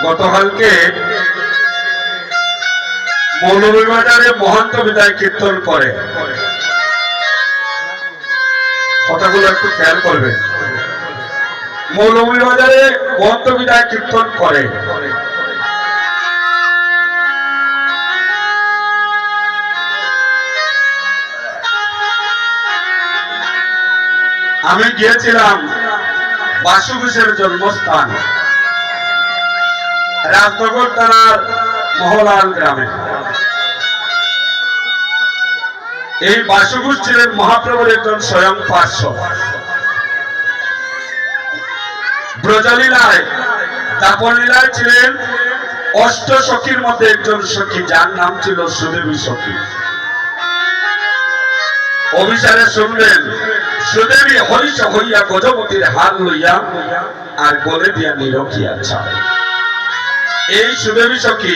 গতকালকে মৌলভীবাজারে মহন্ত বিদায় কীর্তন করে, কথাগুলো একটু খেয়াল করবে। মৌলভীবাজারে মহন্ত বিদায় কীর্তন করে, আমি গিয়েছিলাম বাসু ঘোষের জন্মস্থান রাজনগর থানার মহলাল গ্রামে। এই বাসু ঘোষ ছিলেন মহাপ্রভুর একজন স্বয়ং পার্শ্ব। ব্রজলীলায় দাপলীলায় ছিলেন অষ্ট সখীর মধ্যে একজন সখী, যার নাম ছিল সুদেবী সখী। অভিসারে শুনলেন, সুদেবী হরিষ হইয়া গজপতির হার লইয়া আর গলে দিয়া নিরখিয়া ছাড়ে। এই সুদেবী সখী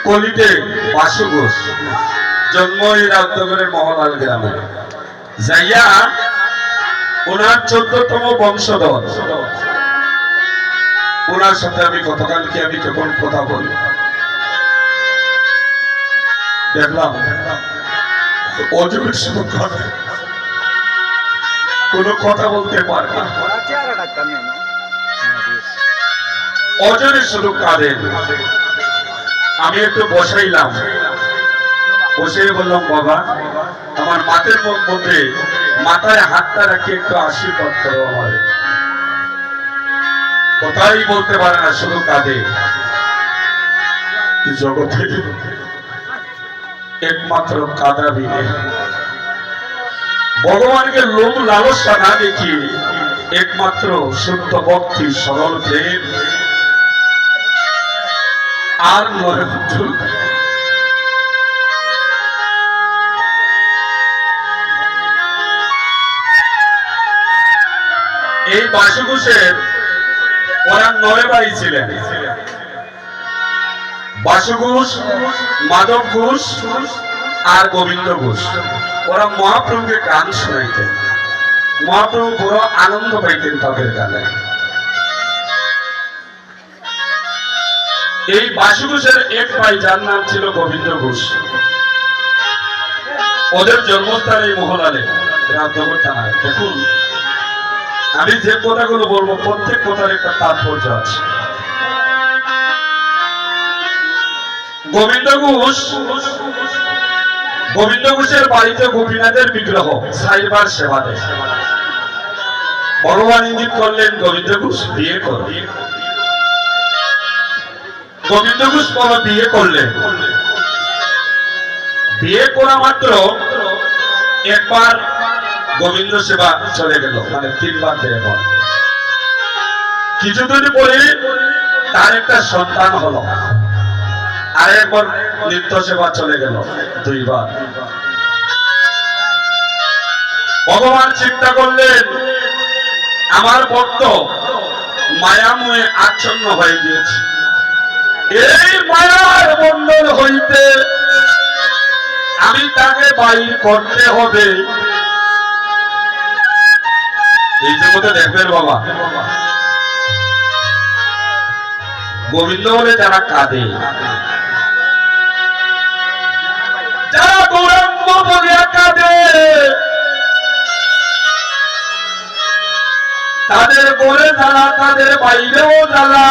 কলিতে বাসু ঘোষ, জন্ম এই রাজনগরের মহলাল গ্রামে। যাইয়া ওনার 14তম বংশধর, ওনার সাথে আমি গতকালকে আমি যখন কথা বলি দেখলাম অজুর শুধু কোনো কথা বলতে পারে না, অজরে শুধু কাঁদেন। আমি একটু বসাইলাম, বসে বললাম, বাবা আমার মাথার মধ্যে মাথায় হাতটা রাখি একটু আশীর্বাদ করো আমার। কথাই বলতে পারে না, শুধু কাঁদে। জগতে একমাত্র কাঁদা বিনে ভগবানকে লোভ লালসা না দেখিয়ে একমাত্র শুদ্ধ ভক্তি সরল প্রেম আর নয়। এই বাসু ঘোষের ওরা 9 ভাই ছিলেন। বাসু ঘোষ, মাধব ঘোষ আর গোবিন্দ ঘোষ। ওরা মহাপ্রভুকে গান শোনাইতেন, মহাপ্রভু বড় আনন্দ পাইতেন তাদের গানে। এই বাসু ঘোষের এক ভাই যার নাম ছিল গোবিন্দ ঘোষ, ওদের জন্মস্থান এই মহলালে রাজনগর থানায়। দেখুন, আমি যে কথাগুলো বলবো প্রত্যেক কথার একটা তাৎপর্য আছে। গোবিন্দ ঘোষের বাড়িতে গোপীনাথের বিগ্রহ সাইবার সেবা দেয়। ভগবান ইঙ্গিত করলেন গোবিন্দ ঘোষ বিয়ে কর। গোবিন্দ ঘোষ বাবা বিয়ে করলেন। বিয়ে করা মাত্র একবার গোবিন্দ সেবা চলে গেল, মানে 3 বার দেয়। কিছুদিন পরে তার একটা সন্তান হলো, আর একবার নিত্য সেবা চলে গেল 2 বার। ভগবান চিন্তা করলেন, আমার ভক্ত মায়াময়ে আচ্ছন্ন হয়ে গিয়েছে, এই মায়ার বন্ধন হইতে আমি তাকে বাইর করতে হবে। এই জগতে দেখবেন বাবা, গোবিন্দ বলে যারা কাঁদে, যারা গৌরাঙ্গ বলিয়া কাঁদে, তাদের বলে জ্বালা, তাদের বাইরেও জ্বালা।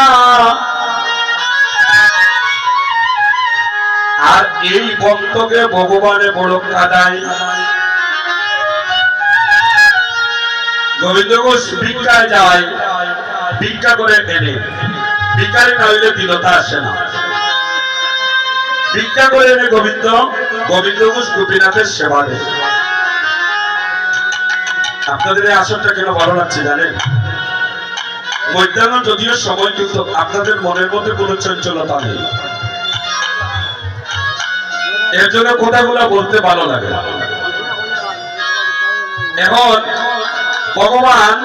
আর এই ভক্তকে ভগবানে বড় কাঁদায়। গোবিন্দ ঘোষ ভিক্ষায় যায়, ভিক্ষা করে এনে, ভিক্ষারি না হইলে দীনতা আসে না। ভিক্ষা করে এনে গোবিন্দ ঘোষ গোপীনাথের সেবা দেয়। আপনাদের এই আসনটা কেন ভালো লাগছে জানেন? মধ্যাহ্ন যদিও সময়, কিন্তু আপনাদের মনের মধ্যে কোনো চঞ্চলতা নেই। এর জন্য কথাগুলো বলতে ভালো লাগে। এখন ভগবান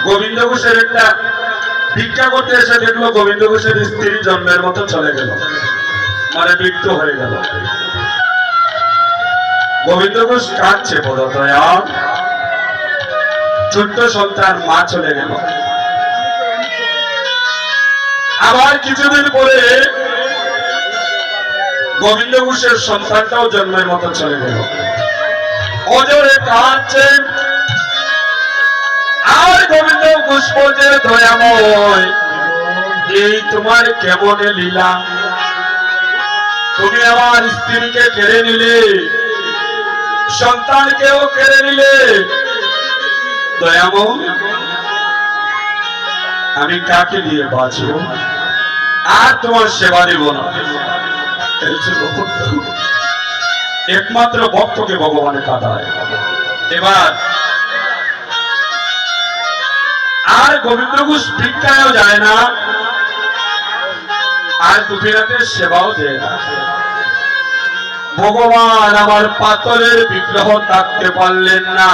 গোবিন্দ ঘোষের একটা ভিক্ষা করতে এসে দেখলো গোবিন্দ ঘোষের স্ত্রী জন্মের মতো চলে গেল, মানে মৃত্যু হয়ে গেল। গোবিন্দ ঘোষ কাঁদছে, বড় দয়া, ছোট্ট সন্তান মা চলে গেল। আবার কিছুদিন পরে গোবিন্দ ঘোষের সন্তানটাও জন্মের মতো চলে গেল। অজরে কাঁদছে আর গোবিন্দ ঘোষ বলছে, দয়াময় এই তোমার কেমন লীলা, তুমি আমার স্ত্রীকে কেড়ে নিলে, সন্তানকেও কেড়ে নিলে, দয়াময় আমি কাকে দিয়ে বাঁচব, আর তোমার সেবা দেব না। একমাত্র ভক্তকে ভগবানে কাঁদায়। এবার আর গোবিন্দ ঘোষ ভিক্ষায়ও যায় না, আর গোপীনাথের সেবাও দেয় না। ভগবান আমার পাথরের বিগ্রহ থাকতে পারলেন না,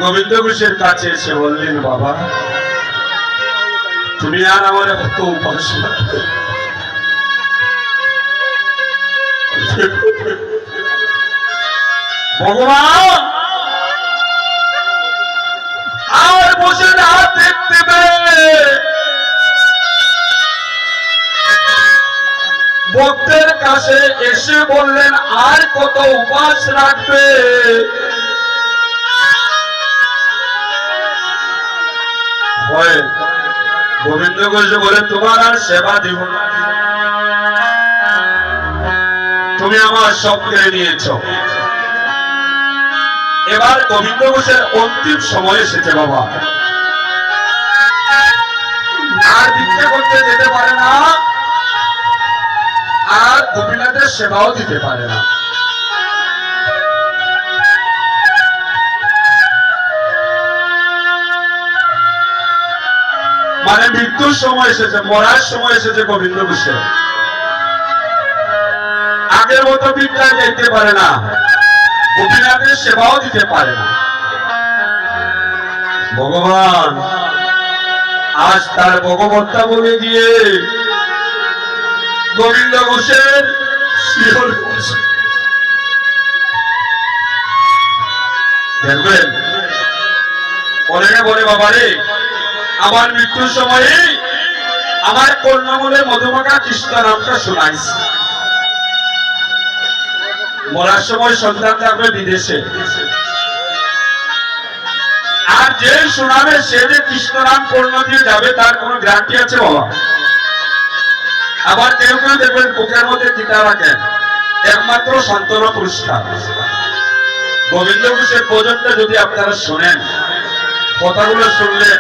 গোবিন্দ ঘোষের কাছে এসে বললেন, বাবা তুমি আর আমার কত উপাসনা, ভগবান আর বসে না দেখতে পেয়ে ভক্তের কাছে এসে বললেন, আর কত উপাস রাখবে? গোবিন্দ ঘোষ বলে, তোমার আর সেবা দিব না, তুমি আমার সব কেড়ে নিয়েছ। এবার গোবিন্দ ঘোষের অন্তিম সময় এসেছে বাবা, আর ভিক্ষা করতে যেতে পারে না, আর গোপীনাথের সেবাও দিতে পারে না। মানে মৃত্যুর সময় এসেছে, মরার সময় এসেছে গোবিন্দ ঘোষের। আগের মতো ভিক্ষা যেতে পারে না, গোপীনাথের সেবাও দিতে পারে না। ভগবান আজ তার ভগবত্তা বলে গিয়ে গোবিন্দ ঘোষের শিহর দেখবেন, অনেকে বলে, বাবারে আমার মৃত্যুর সময়ে আমার কর্ণমূলে মধুমাখা কৃষ্ণ নামটা শোনাইস, মরার সময় সন্তান থাকবে বিদেশে, আর যে শোনাবে সে যে কৃষ্ণ নাম কর্ণ দিয়ে যাবে তার কোন গ্যারান্টি আছে বাবা? আবার কেউ কেউ দেখবেন বুকের মধ্যে গীতা রাখেন, একমাত্র সান্ত্বনা পুরস্কার। গোবিন্দ ঘোষের ভজনটা যদি আপনারা শোনেন, কথাগুলো শুনলে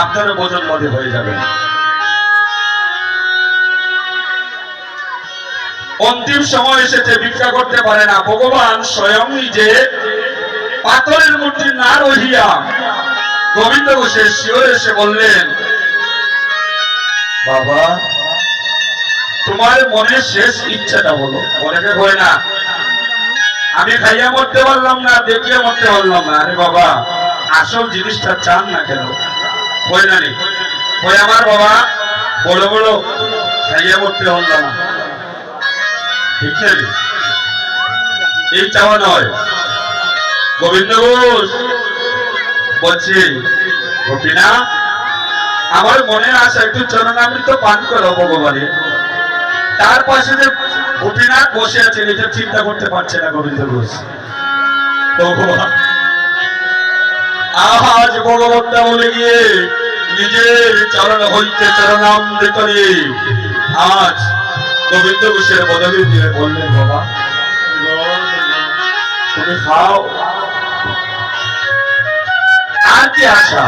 আপনারা ভজন মধ্যে হয়ে যাবেন। অন্তিম সময় এসেছে, ভিক্ষা করতে পারে না। ভগবান স্বয়ং নিজে পাথরের মূর্তি না রহিয়া গোবিন্দ ঘোষের শিওরে এসে বললেন, বাবা তোমার মনের শেষ ইচ্ছাটা বলো। অনেকে কয় না আমি খাইয়া মরতে পারলাম না, দেখিয়া মরতে পারলাম না। আরে বাবা আসল জিনিসটা চান না কেন? কয় না রে, কয় আমার বাবা বড় বড় খাইয়া মরতে পারলাম না, ঠিক না? এই চাওয়া নয়। গোবিন্দ ঘোষ বলছি, গোপীনা আমার মনে আশা একটু চরণামৃত পান করো ভগবানের। তার পাশে যে গোপীনাথ বসে আছে এটা চিন্তা করতে পারছে না গোবিন্দ ঘোষ। আজ ভগবত্তা বলে গিয়ে নিজের চরণ হইতে চরণামৃত আজ গোবিন্দ ঘোষের বদলে দিয়ে বললেন, বাবা তুমি খাও, আর কি আশা?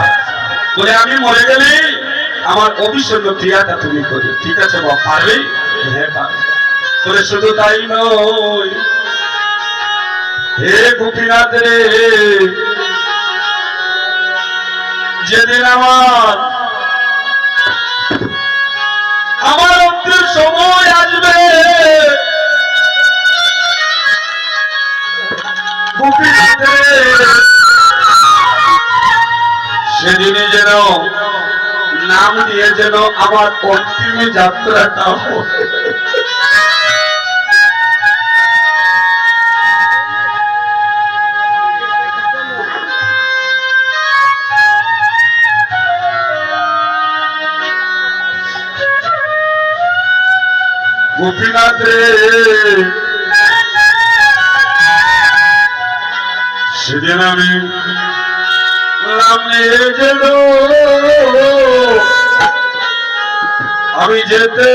বলে আমি মরে গেলে আমার অবিচ্ছেদ্য ক্রিয়াটা তুমি করি। ঠিক আছে বাবা, পারবে? হ্যাঁ পারবে। বলে শুধু তাই নয়, হে গোপীনাথ রে, যেদিন আমার অন্তিম সময় আসবে, গোপীনাথ রে, সেদিনে যেন নাম দিয়ে যেন আমার অন্তিম যাত্রাটা হবে। গোপীনাথ রে, সেদিন আমি নামে গেল, আমি যেতে